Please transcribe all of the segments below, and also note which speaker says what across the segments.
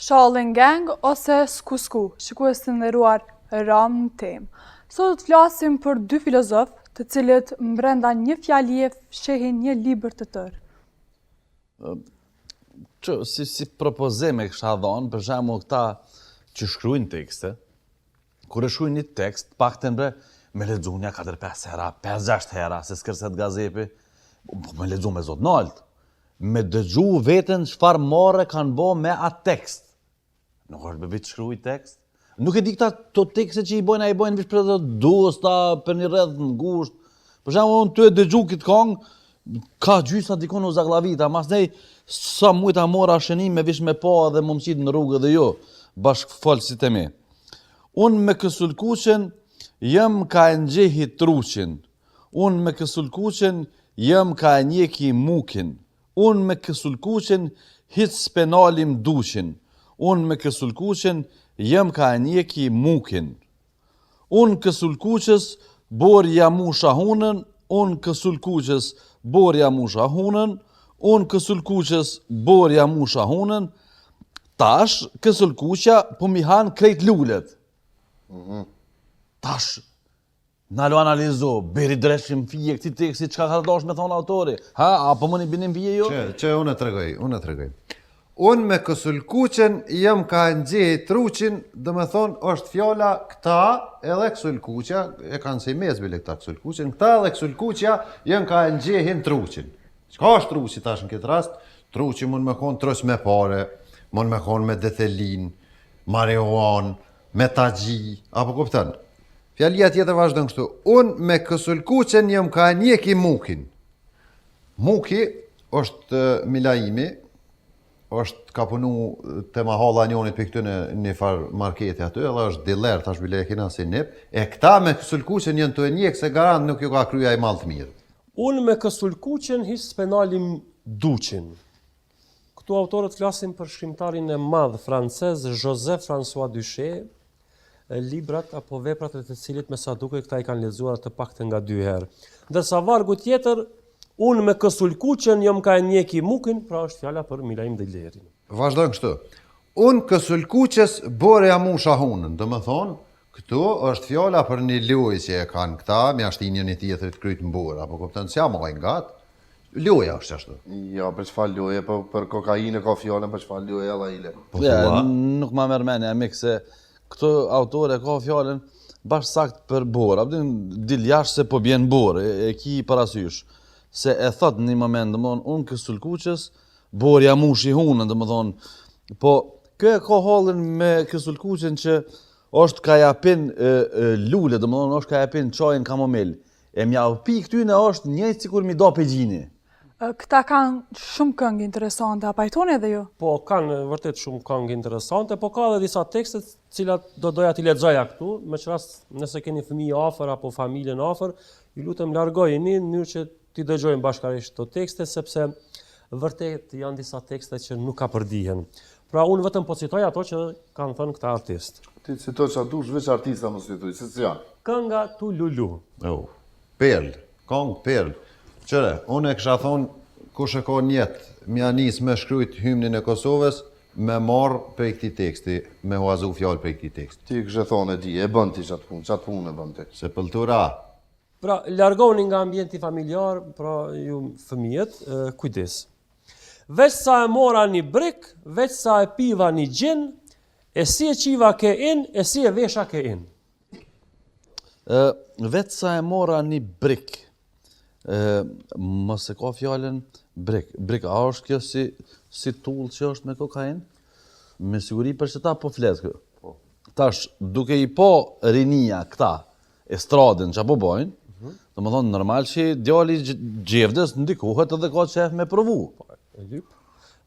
Speaker 1: Shallin Gang ose Skusku, shikues të nderuar ram në temë. Sot të flasim për dy filozofë të cilët brenda një fjalie fshehin një libër të tërë.
Speaker 2: Si propozim e kësha dhonë, për shembull këta që shkruajnë tekste, kur e shkruajnë një tekst, paktën me lexuar 4-5 hera, 5-6 hera, se skërset gazepi, me lexu me zot nalt, me dëgju veten çfarë morre kanë bë me atë tekst. Nuk është bebi të shkruaj tekst. Nuk e di këta to tekste që i bojnë vish për të duosta për një rreth ngusht. Për shembull, unë ty e dëgju këtë këngë, ka gjysa dikon u zaglavita, mas nej sa mujta mora shënim me vish me pa dhe më mësit në rrugë dhe jo, bashkë falësit e mi. Unë me kësulkuqen, jëm ka nxehi truqin. Unë me kësulkuqen, jëm ka njeki mukin. Unë me kësulkuqen, hit spenalim duqin. Unë me kësulkuqen, jëm ka njeki mukin. Unë kësulkuqës, bor jamu shahunën. Unë kësulkuqës, bor jamu shahunën. Unë kësulkuqës, bor jamu shahunën. Tash, kësulkuqja, po mi hanë krejt lullet. Tash, nalo analizo, beri dreshim fije, këti teksti, qka ka dosh me thonë autori? Ha, apo më një binim fije jo?
Speaker 3: Që unë e tregoj. Unë me kësulkuqen jëm ka nxehi truqin, dhe me thonë është fjala këta edhe kësulkuqja, e kanë se i mezbile këta kësulkuqen, këta edhe kësulkuqja jëm ka nxehin truqin. Qka është truqi tash në këtë rast? Truqi mund me konë trës me pare, mund me konë me detelin, marihuan, me tagji, apo kuptën? Fjalia tjetër vazhdon kështu. Unë me kësulkuqen jëm ka njeki mukin. Muki është milaimi, është ka punu të mahalla njonit për këtë në një farë marketi aty, edhe është diler, tash bile e kina si nip, e këta me kësulkuqen jënë të e njekë se garant nuk ju ka kryja i malë të mirë.
Speaker 4: Unë me kësulkuqen his spenalim duqin. Këtu autorët flasin për shkrimtarin e madh francez Joseph François Duché, librat apo veprat e të cilit me sa duke këta i kanë lexuar të paktën nga 2 herë. Ndërsa vargu tjetër, unë me kësulkuqen jëm ka njeki mukin, pra është fjala për Milaim Dejlerin.
Speaker 3: Vazhdojnë kështu. Unë kësulkuqes bore jamu shahunën, dhe me thonë, këtu është fjala për një lojë që e kanë këta, me ashtinjën një tjetërit krytë në burë, apo këpëtën s'ja mojnë gatë, loja është ashtu.
Speaker 5: Ja, për çfarë loje, për kokainë ka fjallën, për çfarë loje alla ile.
Speaker 2: Nuk ma mërmeni, amik, se këto autore ka fjallën bashkë sakt për borë, abdin dil jashtë se po bjen borë, e ki parasysh. Se e thot në një moment, dhe më thonë, unë kësulkuqës, borja mu shihunën, dhe më thonë, po, kjo e ka halën me kësulkuqën që është ka japin lule, dhe më thonë, është ka japin qajnë kamomil, e mja pi këtyne është njëjtë sikur mi do pëgjini.
Speaker 1: Këta kanë shumë këngë interesante, a pajtoni edhe ju?
Speaker 4: Po, kanë vërtet shumë këngë interesante, po ka edhe disa tekstet cilat do doja t'i lexoja këtu, me që rast nëse keni fëmijë afër apo familjen afër, ju lutem largojeni në mënyrë që t'i dëgjojmë bashkarisht të tekste, sepse vërtet janë disa tekste që nuk ka përdihen. Pra unë vetëm po citoj ato që kanë thënë këta artist.
Speaker 5: Ti citoj që dush, veç artista më citoj, se janë.
Speaker 4: Kënga tu lulu.
Speaker 3: Perl, këngë perl. Qëre, unë e kësha thonë, kush e ka njetë, mja njës me shkrujt hymnin e Kosovës, me marë prej këti teksti, me huazu fjallë prej këti teksti.
Speaker 5: Ti kështë thonë e di, e bën ti qatë punë e bën ti.
Speaker 3: Se pëltura.
Speaker 4: Pra, largoni nga ambienti familjar, pra ju fëmijët, kujdes. Veç sa e mora një brik, veç sa e piva një gjin, e si e qiva ke in, e si e vesha ke in.
Speaker 2: Veç sa e mora një brik, mos e ka fjallën brik. Brik, a është kjo si tull që është me kokain? Me siguri për që ta po fletë kjo. Tash, duke i po rinia këta, estradën që po bojnë, dhe më thonë normal që djali gjevdes ndikohet edhe ka qef me provu.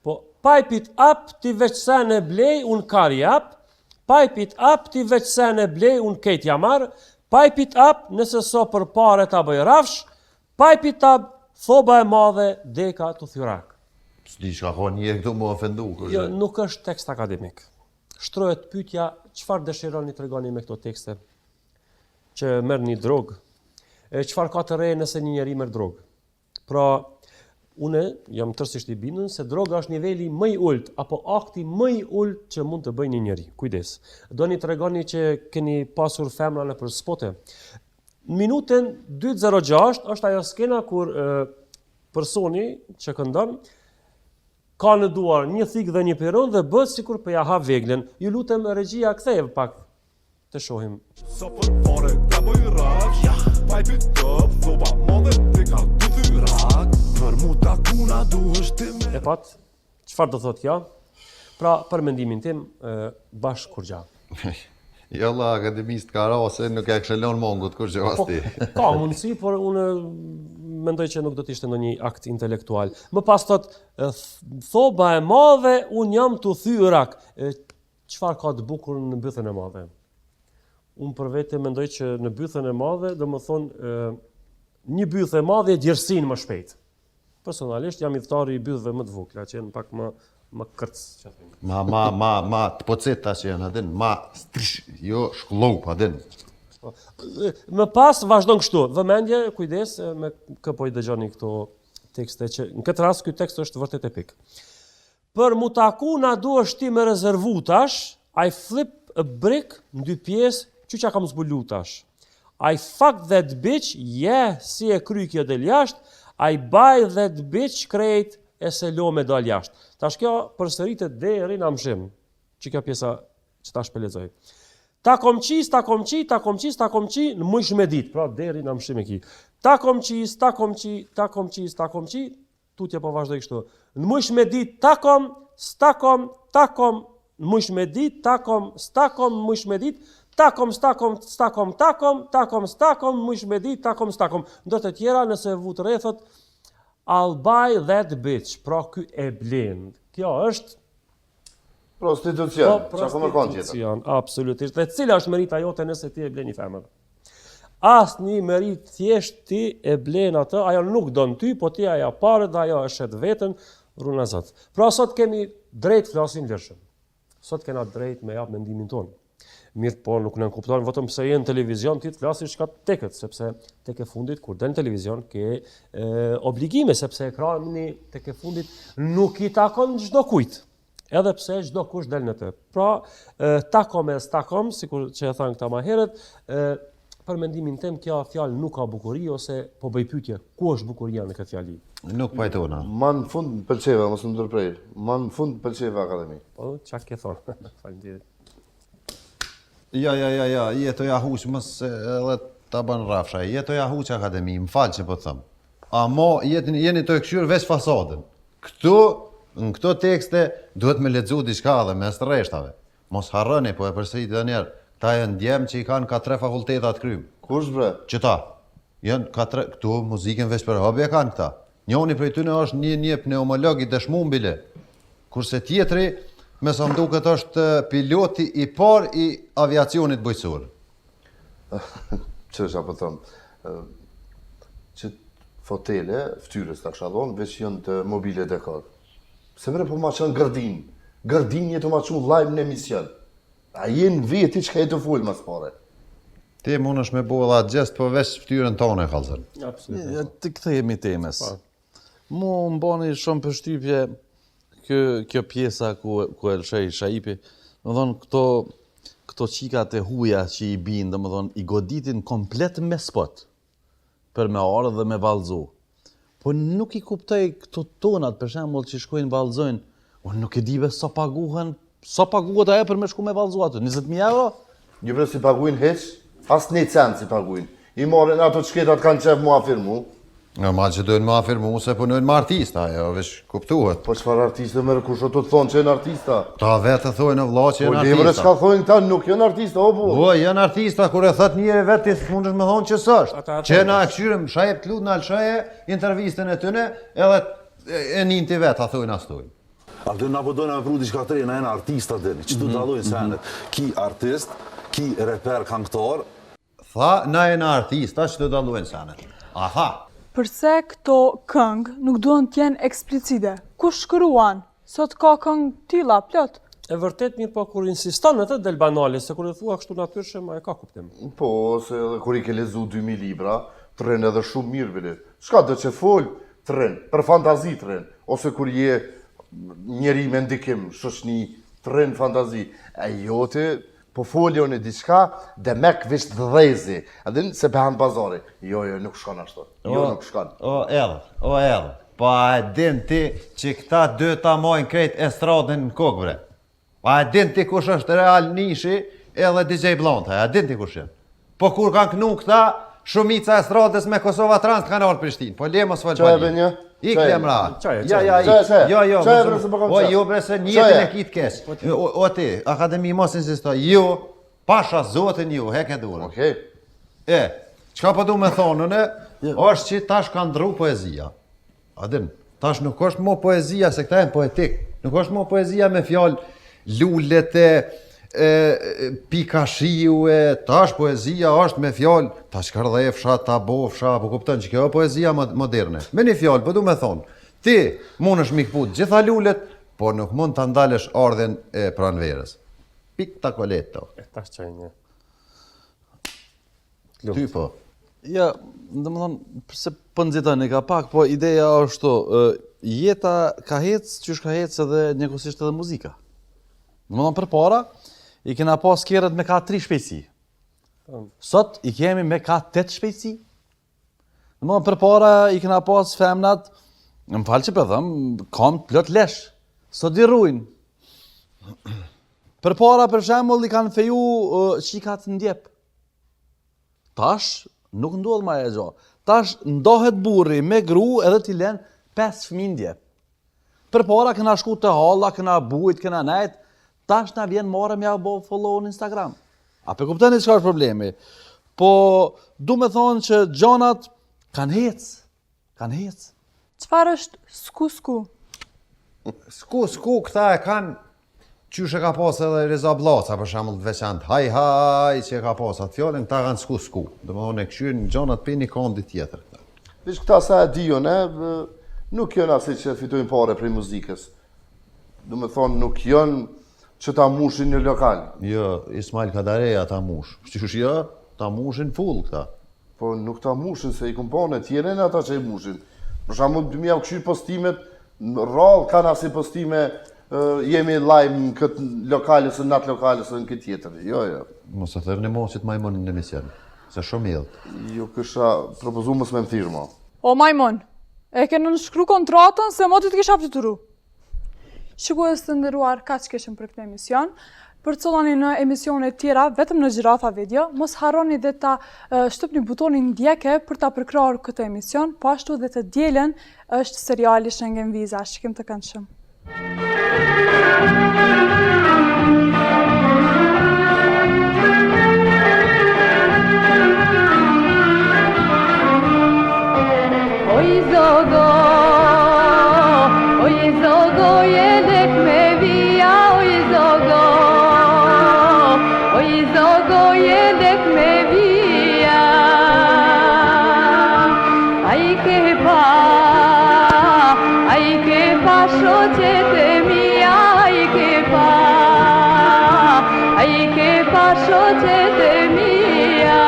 Speaker 4: Po, pajpit ap ti veç sen e blej, unë kar jap, pajpit ap ti veç sen e blej, unë kejt jamar, pajpit ap nëse so për pare ta bëj rafsh, pajpit ap thoba e madhe deka të thyrak.
Speaker 3: S'di shka ka njerë këtu më ofendu.
Speaker 4: Jo, nuk është tekst akademik. Shtrohet pyetja, çfarë dëshironi të tregoni me këto tekste? Që merr një drogë. Çfarë ka të re nëse një njeri merr drogë? Pra, Unë jam tërësisht I bindur se droga është niveli më I ulët apo akti më I ulët që mund të bëjë një njeri. Kujdes. Doni tregoni që keni pasur femra nëpër spote. Në minutën 2:06 është ajo skena kur personi që këndon ka në duar një thik dhe një piron dhe bëhet sikur po ja ha veglën. Ju lutem regjia kthej pak të shohim.
Speaker 6: Så për pare graboj rak Pa I byt up Thoba madhe të ka du thy rak Për mu takuna du është ti me
Speaker 4: E pat, çfarë do thot kjo? Pra, për mendimin tim, bashkë kur gja.
Speaker 3: Jalla, akademist ka rase, nuk e këshelon mongut kur që
Speaker 4: Po,
Speaker 3: ti.
Speaker 4: ka mundësi, por unë mendoj që nuk do të ishte ndonjë akt intelektual. Më pas thot, thoba e madhe, unë jam të thy rak. Çfarë ka të bukur në bythën e madhe? Unë për vete mendoj që në bythën e madhe, do më thonë, një bythë e madhe e djersin më shpejt. Personalisht jam idhtari I bythëve më të vogla, që janë pak më kërc, që thënë.
Speaker 3: Ma, të poceta që janë adin, jo shkullop adin.
Speaker 4: Më pas vazhdon kështu, vëmendje, kujdes me kë po I dëgjoni këto tekste që në këtë rast ky tekst është vërtet epik. Për mu taku na duhesh ti me rezervutash, I flip a brick në 2 pjesë, çuça kam zbulutash. I fuck that bitch, yeah, si e kry kjo del jashtë, I buy that bitch krejt e se lo me dal jashtë. Tash kjo përsëritet deri në amshim, që kjo pjesa që tash po lexoj. Ta kom qis, në mëjsh me dit, pra deri në amshim e ki. Ta kom qis, tutje po vazhdoj kështu. Në mëjsh me dit, takom, stakom, në mëjsh me dit, takom, stakom, në mëjsh me dit, takom, në mëjsh me dit, takom. Ndër të tjera, nëse vut rrethët, I'll buy that bitch, pra ky e blen. Kjo është
Speaker 5: Prostitucion, që ako më konë tjetër.
Speaker 4: prostitucion, absolutisht. Dhe cila është merita jote nëse ti e blen një femër? Asë një merit thjesht ti e blen atë, ajo nuk don ty, po ti aja pare dhe ajo e shet vetën, runa zot. Pra sot kemi drejt flasin lirshëm. Sot kena drejt me jap mendimin tonë. Mirë po nuk në kuptojnë vetëm pse je në televizion ti të flasish çka tekët, sepse tek e fundit kur del në televizion ke obligime, sepse ekrani tek e fundit nuk I takon çdo kujt. Edhe pse çdo kush del në të. Pra, takom e stakom, sikur që e thanë këta më herët, për mendimin tim kjo fjalë nuk ka bukuri ose po bëj pyetje, ku është bukuria në këtë fjali?
Speaker 3: Nuk pajtona.
Speaker 5: Ma në fund më pëlqeva, mos më ndërprej. Ma në fund më pëlqeva akademi.
Speaker 4: Po, çka ke thonë? Faleminderit.
Speaker 3: Ja, jetoja huq, mos edhe ta bën rafsha. Jetoja huq akademi, më falë që po të thëmë. Amo, jeni të këshyrë veç fasadën. Në këto tekste, duhet me lexu diçka dhe mes të rreshtave. Mos harroni, po e përsërit edhe njerë. Ta janë djemë që I kanë ka 3 fakultetat krym.
Speaker 5: Kush bre?
Speaker 3: Qëta, janë ka 3, këtu muzikën veç për hobby e kanë këta. Njoni prej tyne është një pneumolog I dëshmuar bile. Kurse tjetri, me sa më duket është piloti I par I aviacionit bujqësor.
Speaker 5: Që është apo thëmë, që fotele, ftyrës të këshadon, veç janë të mobile dekor. Se vre po ma qënë gërdin jetë ma qënë live në emision. A jenë veti që ka jetë full mas pare.
Speaker 3: Ti mund është me bo edhe atë gjest, po veç ftyrën tonë e kalzën.
Speaker 4: Absolutisht.
Speaker 2: Të kthehemi temës. Mu më bani shumë përshtypje kjo pjesa ku e lëshej Shaipi. Më thonë këto qikat e huja që I binë, dhe më thonë I goditin komplet me spot për me orë dhe me valzu. Po nuk I kuptoj këto tonat, për shembull që shkojnë valzojnë, unë nuk e dive sa paguhet ajo për me shku me valzu atë, 20.000 euro?
Speaker 5: Një bre si paguin heq, as një cent si paguin. I moren ato qketat kanë qef mua firmu.
Speaker 3: Ma që dojnë më afirmu se punojnë më artista, jo veç kuptuhet.
Speaker 5: Po qëfar artiste mërë kush o të thonë që jenë artista?
Speaker 3: Ta vetë thojnë vlla që
Speaker 5: Po
Speaker 3: janë
Speaker 5: lemre
Speaker 3: artista.
Speaker 5: qka thonë këta nuk janë artista, o bu.
Speaker 3: Po, janë artista, kur e thët njëri vetë ti mundesh me thonë që s'është.
Speaker 4: Ata-
Speaker 3: Që na e këshyrëm shajep t'lut në alshaje, intervistën e tyne, edhe e ninti vetë, a thojnë as thojnë.
Speaker 7: Aty na po dojnë me pru diçka të re, na janë artista deni. Që të dallojnë senet. Ki artist, ki reper këngëtar.
Speaker 3: Tha, na e na artista që të dallojnë senet. A tha,
Speaker 1: Përse këto këngë nuk duhen t'jenë eksplicite? Kush shkruan? Sot ka këngë tilla plot.
Speaker 4: E vërtet mirë po kur insiston në të del banale, se kur e thua kështu natyrshëm, e ka kuptim.
Speaker 5: Po, se edhe kur I ke lezu 2000 libra, të rrenë edhe shumë mirë bile. Shka do që fol, të rënë, për fantazi të rënë, ose kur je njeri me ndikim, shoqni të rënë fantazi, e jote po foljon e diçka dhe mek visht dhezi, edhe se behan bazari. Jo, nuk shkon ashtu. Jo, nuk shkon.
Speaker 3: O edhe, pa e din ti që këta dy ta mojnë krejt estradën në kokë, bre. Pa e din ti kush është Real Nishi edhe DJ Blonta, e din ti kush janë. Po kur kanë knu këta, shumica e estradës me Kosova Trans kanë ardhur Prishtinë. Po le mos fal
Speaker 5: Çaj e bënjë?
Speaker 3: Ik lemra.
Speaker 4: Çaj.
Speaker 3: O jo bre se njëtin e kit kesh. O ti, akademi mos insisto. Jo, pasha zotin ju, hek e durën.
Speaker 5: Okej.
Speaker 3: Çka po du me thonë, në, është që tash ka ndru poezia. Adin, tash nuk është mo poezia, se këta e poetik. Nuk është mo poezia me fjalë lullet pika shiu tash poezia është me fjalë ta shkardhefsha, ta bofsha, po kupton që kjo është poezia moderne. Me një fjalë, po du me thonë, ti mund është mikput gjitha lullet, por nuk mund të ndalesh ardhen e pranverës. Pik ta koleto.
Speaker 4: Tash çaj një.
Speaker 3: Ty po.
Speaker 2: Ja, dhe më thonë, përse për nëzitani ka pak, po ideja është jeta ka hecë, qysh ka hecë edhe njëkohësisht edhe muzika. Dhe më thonë, për para, i kena pas kjerët me ka 3 shpejtësi. Sot i kemi me ka 8 shpejtësi. Dhe më thonë, për para, i kena pas femnat, më falë që për thëmë, kam plot lesh, sot i rujnë. Për para, për shembull, i kanë feju qikat ndjep. Tash, nuk ndodh ma e gjo. Tash ndohet burri me gru edhe t'i len 5 fëmijë ndjep. Për para këna shku të halla, këna bujt, këna nejt, tash na vjen marrë mja bo follow në Instagram. A pe kupteni çka është problemi? Po du me thonë që gjonat kanë hec.
Speaker 1: Çfarë është sku?
Speaker 3: Sku, këta e kanë qysh e ka pas edhe Reza Blaca, për shembull të veçantë. Haj, që e ka pas atë fjallin, këta kanë sku. Dhe më thonë e këshyrë në gjonat për një kondi tjetër.
Speaker 5: Vish këta sa e dijo, nuk jënë asi që fitojnë pare prej muzikës. Dhe me thonë, nuk jënë që ta mushin një lokal.
Speaker 3: Jo, Ismail Kadareja ta mush. Qysh jo, ta mushin full këta.
Speaker 5: Po nuk ta mushin, se i kumpone tjere në ata që i mushin. Për shembull, 2000 u këshyrë postimet, rrallë kanë asi postime, jemi live në këtë lokalës, në natë lokalës, në këtë tjetër. Jo.
Speaker 3: Mos e thërë në mosit majmon në emision, se shumë jelë.
Speaker 5: Jo kësha propozu mos me më thirë, ma.
Speaker 1: O majmon, e ke nënshkru kontratën se mo ty të kisha flyturu. Shikues të nderuar, kaq keshëm për këtë emision. Përcollani në emisione tjera vetëm në Gjirafa Video. Mos harroni dhe ta shtypni butonin ndjeke për ta përkrahur këtë emision, po ashtu dhe të dielën është seriali Schengen Viza. Shikim të këndshëm.
Speaker 8: Oj zogo, jedek me vija, oj zogo, jedek me vija. Aj ke pa shoqete mia, aj ke pa shoqete mia.